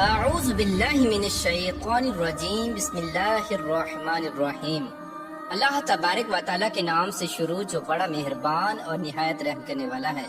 اعوذ باللہ من الشیطان الرجیم بسم اللہ الرحمن الرحیم۔ اللہ تبارک و تعالیٰ کے نام سے شروع جو بڑا مہربان اور نہایت رحم کرنے والا ہے۔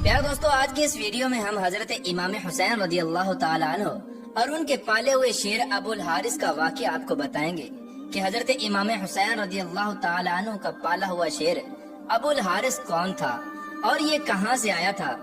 پیارے دوستو، آج کی اس ویڈیو میں ہم حضرت امام حسین رضی اللہ تعالیٰ عنہ اور ان کے پالے ہوئے شیر ابو الحارث کا واقعہ آپ کو بتائیں گے کہ حضرت امام حسین رضی اللہ تعالیٰ عنہ کا پالا ہوا شیر ابو الحارث کون تھا اور یہ کہاں سے آیا تھا،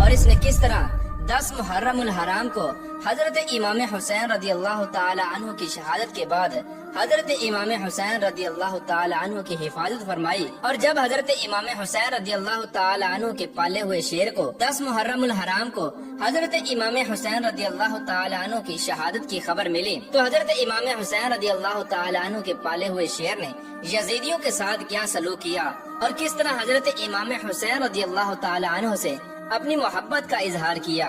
اور اس نے کس طرح 10 محرم الحرام کو حضرت امام حسین رضی اللہ تعالی عنہ کی شہادت کے بعد حضرت امام حسین رضی اللہ تعالی عنہ کی حفاظت فرمائی، اور جب حضرت امام حسین رضی اللہ تعالی عنہ کے پالے ہوئے شیر کو 10 محرم الحرام کو حضرت امام حسین رضی اللہ تعالی عنہ کی شہادت کی خبر ملی تو حضرت امام حسین رضی اللہ تعالی عنہ کے پالے ہوئے شیر نے یزیدیوں کے ساتھ کیا سلوک کیا اور کس طرح حضرت امام حسین رضی اللہ تعالی عنہ سے اپنی محبت کا اظہار کیا۔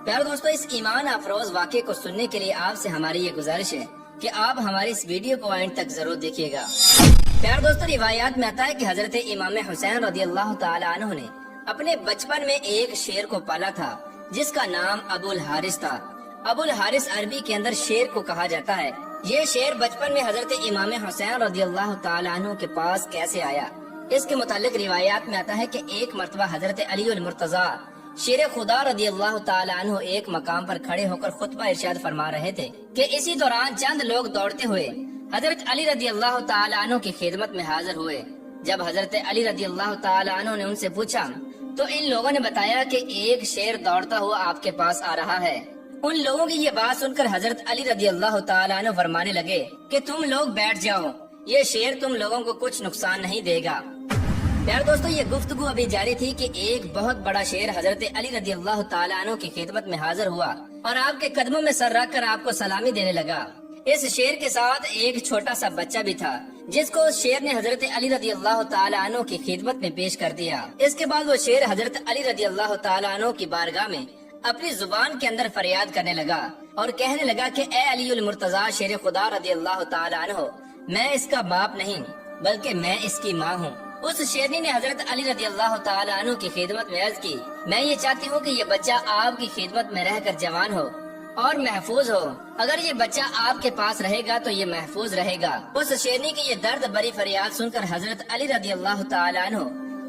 پیارے دوستو، اس ایمان افروز واقعے کو سننے کے لیے آپ سے ہماری یہ گزارش ہے کہ آپ ہماری اس ویڈیو کو اینڈ تک ضرور دیکھیے گا۔ پیارے دوستو، روایات میں آتا ہے کہ حضرت امام حسین رضی اللہ تعالی عنہ نے اپنے بچپن میں ایک شیر کو پالا تھا جس کا نام ابو الحارث تھا۔ ابو الحارث عربی کے اندر شیر کو کہا جاتا ہے۔ یہ شیر بچپن میں حضرت امام حسین رضی اللہ تعالی عنہ کے پاس کیسے آیا، اس کے متعلق روایات میں آتا ہے کہ ایک مرتبہ حضرت علی المرتضیٰ شیر خدا رضی اللہ تعالی عنہ ایک مقام پر کھڑے ہو کر خطبہ ارشاد فرما رہے تھے کہ اسی دوران چند لوگ دوڑتے ہوئے حضرت علی رضی اللہ تعالی عنہ کی خدمت میں حاضر ہوئے۔ جب حضرت علی رضی اللہ تعالی عنہ نے ان سے پوچھا تو ان لوگوں نے بتایا کہ ایک شیر دوڑتا ہوا آپ کے پاس آ رہا ہے۔ ان لوگوں کی یہ بات سن کر حضرت علی رضی اللہ تعالی عنہ فرمانے لگے کہ تم لوگ بیٹھ جاؤ، یہ شیر تم لوگوں کو کچھ نقصان نہیں دے گا۔ پیارے دوستو، یہ گفتگو ابھی جاری تھی کہ ایک بہت بڑا شیر حضرت علی رضی اللہ تعالی عنہ کی خدمت میں حاضر ہوا اور آپ کے قدموں میں سر رکھ کر آپ کو سلامی دینے لگا۔ اس شیر کے ساتھ ایک چھوٹا سا بچہ بھی تھا جس کو اس شیر نے حضرت علی رضی اللہ تعالی عنہ کی خدمت میں پیش کر دیا۔ اس کے بعد وہ شیر حضرت علی رضی اللہ تعالی عنہ کی بارگاہ میں اپنی زبان کے اندر فریاد کرنے لگا اور کہنے لگا کہ اے علی المرتضیٰ شیر خدا رضی اللہ تعالی عنہ، میں اس کا باپ نہیں بلکہ میں اس کی ماں ہوں۔ اس شیرنی نے حضرت علی رضی اللہ تعالی عنہ کی خدمت میں عرض کی، میں یہ چاہتی ہوں کہ یہ بچہ آپ کی خدمت میں رہ کر جوان ہو اور محفوظ ہو۔ اگر یہ بچہ آپ کے پاس رہے گا تو یہ محفوظ رہے گا۔ اس شیرنی کی یہ درد بری فریاد سن کر حضرت علی رضی اللہ تعالی عنہ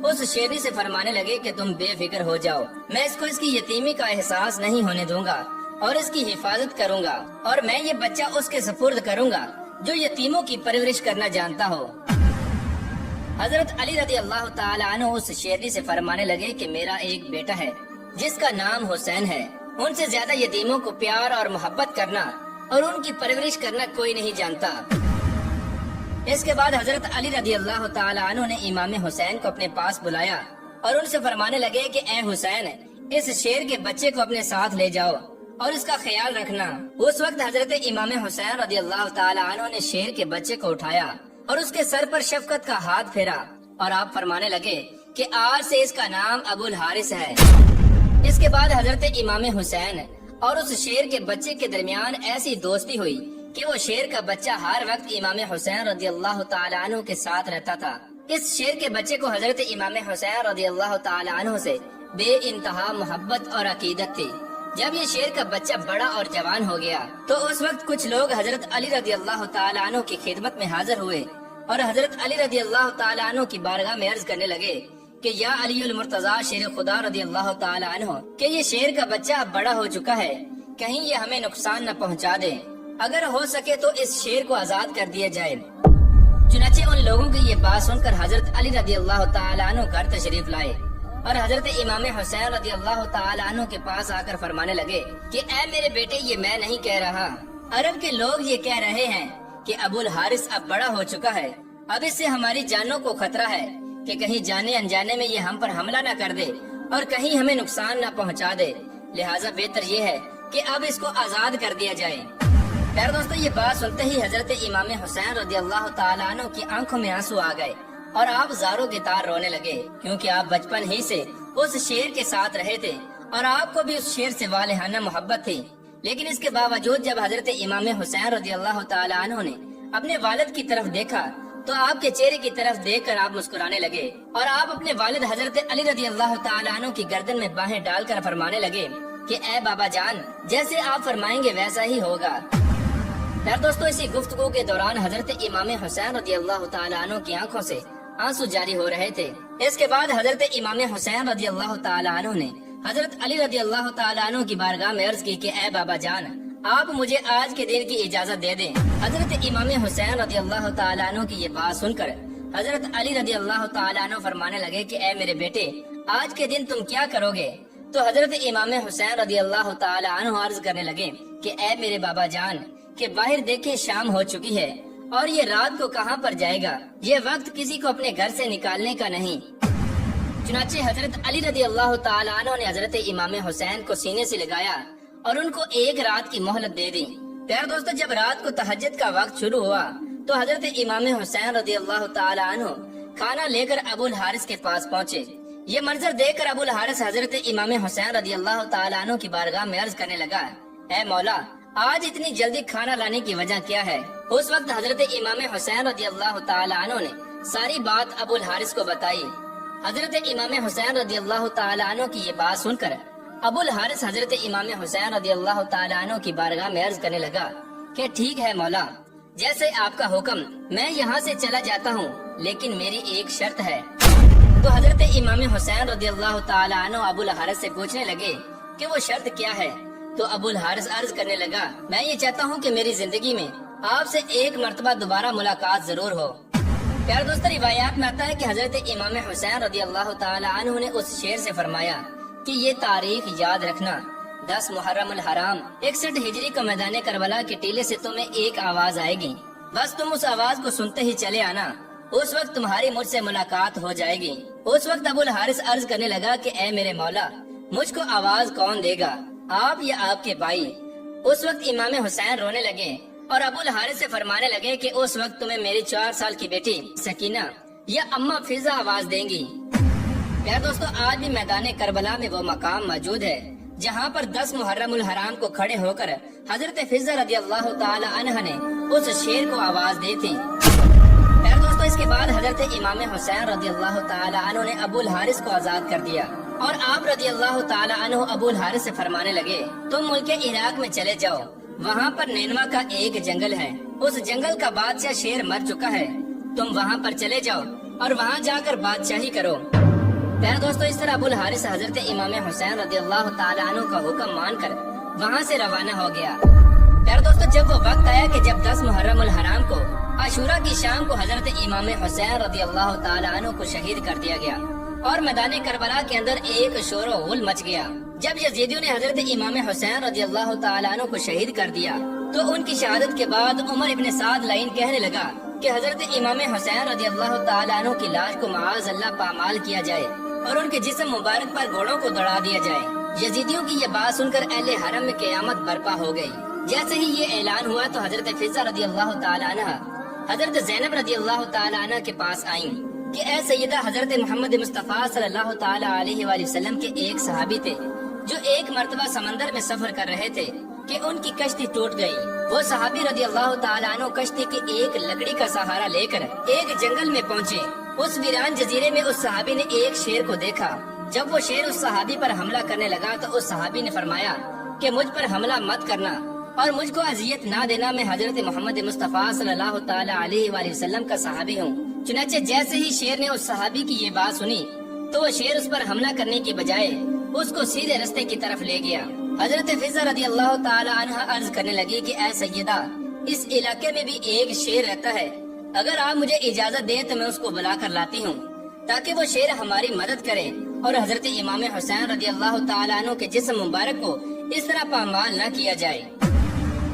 اس شیرنی سے فرمانے لگے کہ تم بے فکر ہو جاؤ، میں اس کو اس کی یتیمی کا احساس نہیں ہونے دوں گا اور اس کی حفاظت کروں گا، اور میں یہ بچہ اس کے سپرد کروں گا جو یتیموں کی پرورش کرنا جانتا ہو۔ حضرت علی رضی اللہ تعالی عنہ اس شیرنی سے فرمانے لگے کہ میرا ایک بیٹا ہے جس کا نام حسین ہے، ان سے زیادہ یتیموں کو پیار اور محبت کرنا اور ان کی پرورش کرنا کوئی نہیں جانتا۔ اس کے بعد حضرت علی رضی اللہ تعالی عنہ نے امام حسین کو اپنے پاس بلایا اور ان سے فرمانے لگے کہ اے حسین، اس شیر کے بچے کو اپنے ساتھ لے جاؤ اور اس کا خیال رکھنا۔ اس وقت حضرت امام حسین رضی اللہ تعالی عنہ نے شیر کے بچے کو اٹھایا اور اس کے سر پر شفقت کا ہاتھ پھیرا اور آپ فرمانے لگے کہ آج سے اس کا نام ابو الحارث ہے۔ اس کے بعد حضرت امام حسین اور اس شیر کے بچے کے درمیان ایسی دوستی ہوئی کہ وہ شیر کا بچہ ہر وقت امام حسین رضی اللہ تعالی عنہ کے ساتھ رہتا تھا۔ اس شیر کے بچے کو حضرت امام حسین رضی اللہ تعالی عنہ سے بے انتہا محبت اور عقیدت تھی۔ جب یہ شیر کا بچہ بڑا اور جوان ہو گیا تو اس وقت کچھ لوگ حضرت علی رضی اللہ تعالی عنہ کی خدمت میں حاضر ہوئے اور حضرت علی رضی اللہ تعالی عنہ کی بارگاہ میں عرض کرنے لگے کہ یا علی المرتضیٰ شیر خدا رضی اللہ تعالی عنہ، کہ یہ شیر کا بچہ اب بڑا ہو چکا ہے، کہیں یہ ہمیں نقصان نہ پہنچا دے، اگر ہو سکے تو اس شیر کو آزاد کر دیا جائے۔ چنانچہ ان لوگوں کی یہ بات سن کر حضرت علی رضی اللہ تعالی عنہ گھر تشریف لائے اور حضرت امام حسین رضی اللہ تعالی عنہ کے پاس آ کر فرمانے لگے کہ اے میرے بیٹے، یہ میں نہیں کہہ رہا، عرب کے لوگ یہ کہہ رہے ہیں کہ ابو الحارث اب بڑا ہو چکا ہے، اب اس سے ہماری جانوں کو خطرہ ہے کہ کہیں جانے انجانے میں یہ ہم پر حملہ نہ کر دے اور کہیں ہمیں نقصان نہ پہنچا دے، لہٰذا بہتر یہ ہے کہ اب اس کو آزاد کر دیا جائے۔ پیارے دوستو، یہ بات سنتے ہی حضرت امام حسین رضی اللہ تعالی عنہ کی آنکھوں میں آنسو آ گئے اور آپ زاروں کی طرح رونے لگے، کیونکہ آپ بچپن ہی سے اس شیر کے ساتھ رہے تھے اور آپ کو بھی اس شیر سے والہانہ محبت تھی۔ لیکن اس کے باوجود جب حضرت امام حسین رضی اللہ تعالی عنہ نے اپنے والد کی طرف دیکھا تو آپ کے چہرے کی طرف دیکھ کر آپ مسکرانے لگے اور آپ اپنے والد حضرت علی رضی اللہ تعالی عنہ کی گردن میں باہیں ڈال کر فرمانے لگے کہ اے بابا جان جیسے آپ فرمائیں گے ویسا ہی ہوگا۔ پھر دوستو اسی گفتگو کے دوران حضرت امام حسین رضی اللہ تعالیٰ عنہ کی آنکھوں سے آنسو جاری ہو رہے تھے۔ اس کے بعد حضرت امام حسین رضی اللہ تعالیٰ عنہ نے حضرت علی رضی اللہ تعالیٰ عنہ کی بارگاہ میں عرض کی کہ اے بابا جان آپ مجھے آج کے دن کی اجازت دے دیں۔ حضرت امام حسین رضی اللہ تعالیٰ عنہ کی یہ بات سن کر حضرت علی رضی اللہ تعالیٰ عنہ فرمانے لگے کہ اے میرے بیٹے آج کے دن تم کیا کرو گے؟ تو حضرت امام حسین رضی اللہ تعالیٰ عنہ عرض کرنے لگے کہ اے میرے بابا جان کہ باہر دیکھیں شام ہو چکی ہے اور یہ رات کو کہاں پر جائے گا، یہ وقت کسی کو اپنے گھر سے نکالنے کا نہیں۔ چنانچہ حضرت علی رضی اللہ تعالیٰ عنہ نے حضرت امام حسین کو سینے سے لگایا اور ان کو ایک رات کی مہلت دے دی۔ پھر دوستو جب رات کو تہجد کا وقت شروع ہوا تو حضرت امام حسین رضی اللہ تعالیٰ عنہ کھانا لے کر ابو الحارث کے پاس پہنچے۔ یہ منظر دیکھ کر ابو الحارث حضرت امام حسین رضی اللہ تعالیٰ عنہ کی بارگاہ میں عرض کرنے لگا اے مولا آج اتنی جلدی کھانا لانے کی وجہ کیا ہے؟ اس وقت حضرت امام حسین رضی اللہ تعالیٰ عنہ نے ساری بات ابو الحارث کو بتائی۔ حضرت امام حسین رضی اللہ تعالیٰ عنہ کی یہ بات سن کر ابو الحارث حضرت امام حسین رضی اللہ تعالیٰ عنہ کی بارگاہ میں عرض کرنے لگا کہ ٹھیک ہے مولا جیسے آپ کا حکم، میں یہاں سے چلا جاتا ہوں لیکن میری ایک شرط ہے۔ تو حضرت امام حسین رضی اللہ تعالیٰ عنہ ابو الحارث سے پوچھنے لگے کہ وہ شرط کیا ہے؟ تو ابو الحارث عرض کرنے لگا میں یہ چاہتا ہوں کہ میری زندگی میں آپ سے ایک مرتبہ دوبارہ ملاقات ضرور ہو۔ پیارے دوستو روایات میں آتا ہے کہ حضرت امام حسین رضی اللہ تعالیٰ عنہ نے اس شعر سے فرمایا کہ یہ تاریخ یاد رکھنا 10 محرم الحرام 61 ہجری کو میدان کربلا کے ٹیلے سے تمہیں ایک آواز آئے گی، بس تم اس آواز کو سنتے ہی چلے آنا، اس وقت تمہاری مجھ سے ملاقات ہو جائے گی۔ اس وقت ابو الحارث عرض کرنے لگا کہ اے میرے مولا مجھ کو آواز کون دے گا، آپ یا آپ کے بھائی؟ اس وقت امام حسین رونے لگے اور ابو الحارث سے فرمانے لگے کہ اس وقت تمہیں میری 4 سال کی بیٹی سکینہ یا اماں فضا آواز دیں گی۔ پیارے دوستو آج بھی میدان کربلا میں وہ مقام موجود ہے جہاں پر 10 محرم الحرام کو کھڑے ہو کر حضرت فضا رضی اللہ تعالی عنہ نے اس شیر کو آواز دی تھی۔ پیارے دوستو اس کے بعد حضرت امام حسین رضی اللہ تعالی عنہ نے ابو الحارث کو آزاد کر دیا اور آپ رضی اللہ تعالی عنہ ابو الحارث سے فرمانے لگے تم ملک عراق میں چلے جاؤ، وہاں پر نینوا کا ایک جنگل ہے، اس جنگل کا بادشاہ شیر مر چکا ہے، تم وہاں پر چلے جاؤ اور وہاں جا کر بادشاہی کرو۔ پیارے دوستو اس طرح ابو الحارث حضرت امام حسین رضی اللہ تعالی عنہ کا حکم مان کر وہاں سے روانہ ہو گیا۔ پیارے دوستو جب وہ وقت آیا کہ جب 10 محرم الحرام کو عاشورہ کی شام کو حضرت امام حسین رضی اللہ تعالی عنہ کو شہید کر دیا گیا اور میدان کربلا کے اندر ایک شور و غل مچ گیا۔ جب یزیدیوں نے حضرت امام حسین رضی اللہ تعالی عنہ کو شہید کر دیا تو ان کی شہادت کے بعد عمر ابن سعد لعین کہنے لگا کہ حضرت امام حسین رضی اللہ تعالی عنہ کی لاش کو معاذ اللہ پامال کیا جائے اور ان کے جسم مبارک پر گھوڑوں کو دوڑا دیا جائے۔ یزیدیوں کی یہ بات سن کر اہل حرم میں قیامت برپا ہو گئی۔ جیسے ہی یہ اعلان ہوا تو حضرت فضا رضی اللہ تعالی عنہ حضرت زینب رضی اللہ تعالی عنہ کے پاس آئیں کہ اے سیدہ حضرت محمد مصطفیٰ صلی اللہ تعالی علیہ وآلہ وسلم کے ایک صحابی تھے جو ایک مرتبہ سمندر میں سفر کر رہے تھے کہ ان کی کشتی ٹوٹ گئی۔ وہ صحابی رضی اللہ تعالی عنہ کشتی کی ایک لکڑی کا سہارا لے کر ایک جنگل میں پہنچے۔ اس ویران جزیرے میں اس صحابی نے ایک شیر کو دیکھا۔ جب وہ شیر اس صحابی پر حملہ کرنے لگا تو اس صحابی نے فرمایا کہ مجھ پر حملہ مت کرنا اور مجھ کو اذیت نہ دینا، میں حضرت محمد مصطفیٰ صلی اللہ تعالی علیہ وآلہ وسلم کا صحابی ہوں۔ چنانچہ جیسے ہی شیر نے اس صحابی کی یہ بات سنی تو وہ شیر اس پر حملہ کرنے کی بجائے اس کو سیدھے رستے کی طرف لے گیا۔ حضرت فضا رضی اللہ تعالی عنہ عرض کرنے لگی کہ اے سیدہ اس علاقے میں بھی ایک شیر رہتا ہے، اگر آپ مجھے اجازت دیں تو میں اس کو بلا کر لاتی ہوں تاکہ وہ شیر ہماری مدد کرے اور حضرت امام حسین رضی اللہ تعالی عنہ کے جسم مبارک کو اس طرح پامال نہ کیا جائے۔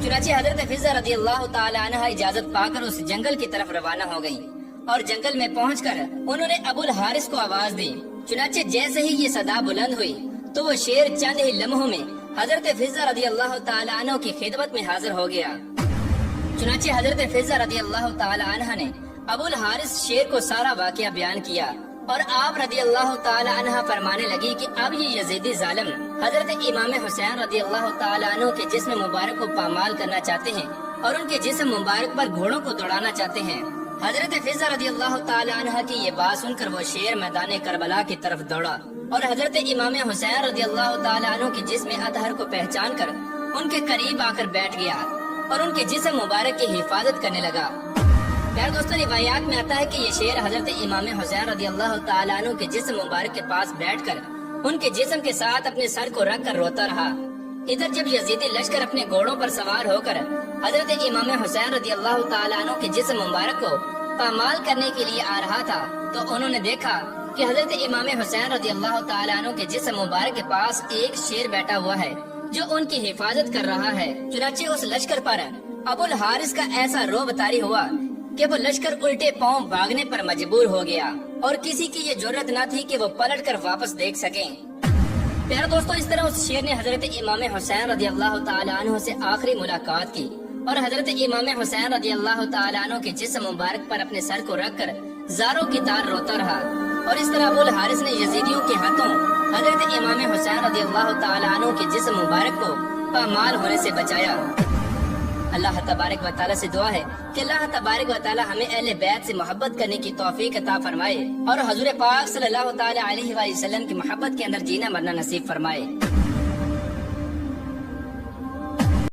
چنانچہ حضرت فضا رضی اللہ تعالی عنہ اجازت پا کر اس جنگل کی طرف روانہ ہو گئی اور جنگل میں پہنچ کر انہوں نے ابو الحارث کو آواز دی۔ چنانچہ جیسے ہی یہ صدا بلند ہوئی تو وہ شیر چند ہی لمحوں میں حضرت فضا رضی اللہ تعالی عنہ کی خدمت میں حاضر ہو گیا۔ چنانچہ حضرت فضا رضی اللہ تعالی عنہ نے ابو الحارث شیر کو سارا واقعہ بیان کیا اور آپ رضی اللہ تعالی عنہ فرمانے لگی کہ اب یہ یزیدی ظالم حضرت امام حسین رضی اللہ تعالی عنہ کے جسم مبارک کو پامال کرنا چاہتے ہیں اور ان کے جسم مبارک پر گھوڑوں کو دوڑانا چاہتے ہیں۔ حضرت فضہ رضی اللہ تعالی عنہ کی یہ بات سن کر وہ شیر میدان کربلا کی طرف دوڑا اور حضرت امام حسین رضی اللہ تعالی عنہ کے جسم اطہر کو پہچان کر ان کے قریب آ کر بیٹھ گیا اور ان کے جسم مبارک کی حفاظت کرنے لگا۔ پیارے دوستوں، روایات میں آتا ہے کہ یہ شیر حضرت امام حسین رضی اللہ تعالی عنہ کے جسم مبارک کے پاس بیٹھ کر ان کے جسم کے ساتھ اپنے سر کو رکھ کر روتا رہا۔ ادھر جب یزیدی لشکر اپنے گھوڑوں پر سوار ہو کر حضرت امام حسین رضی اللہ تعالی عنہ کے جسم مبارک کو پامال کرنے کے لیے آ رہا تھا تو انہوں نے دیکھا کہ حضرت امام حسین رضی اللہ تعالی عنہ کے جسم مبارک کے پاس ایک شیر بیٹھا ہوا ہے جو ان کی حفاظت کر رہا ہے۔ چنانچہ اس لشکر پر ابو الحارث کا ایسا روب طاری ہوا کہ وہ لشکر الٹے پاؤں بھاگنے پر مجبور ہو گیا اور کسی کی یہ جرت نہ تھی کہ وہ پلٹ کر واپس دیکھ سکیں۔ پیارے دوستوں، اس طرح اس شیر نے حضرت امام حسین رضی اللہ تعالی عنہ سے آخری ملاقات کی اور حضرت امام حسین رضی اللہ تعالی عنہ کے جسم مبارک پر اپنے سر کو رکھ کر زاروں کی طرح روتا رہا اور اس طرح ابو الحارث نے یزیدیوں کے ہاتھوں حضرت امام حسین رضی اللہ تعالی عنہ کے جسم مبارک کو پامال ہونے سے بچایا۔ اللہ تبارک و تعالیٰ سے دعا ہے کہ اللہ تبارک و تعالیٰ ہمیں اہل بیت سے محبت کرنے کی توفیق عطا فرمائے اور حضور پاک صلی اللہ تعالی علیہ وآلہ وسلم کی محبت کے اندر جینا مرنا نصیب فرمائے۔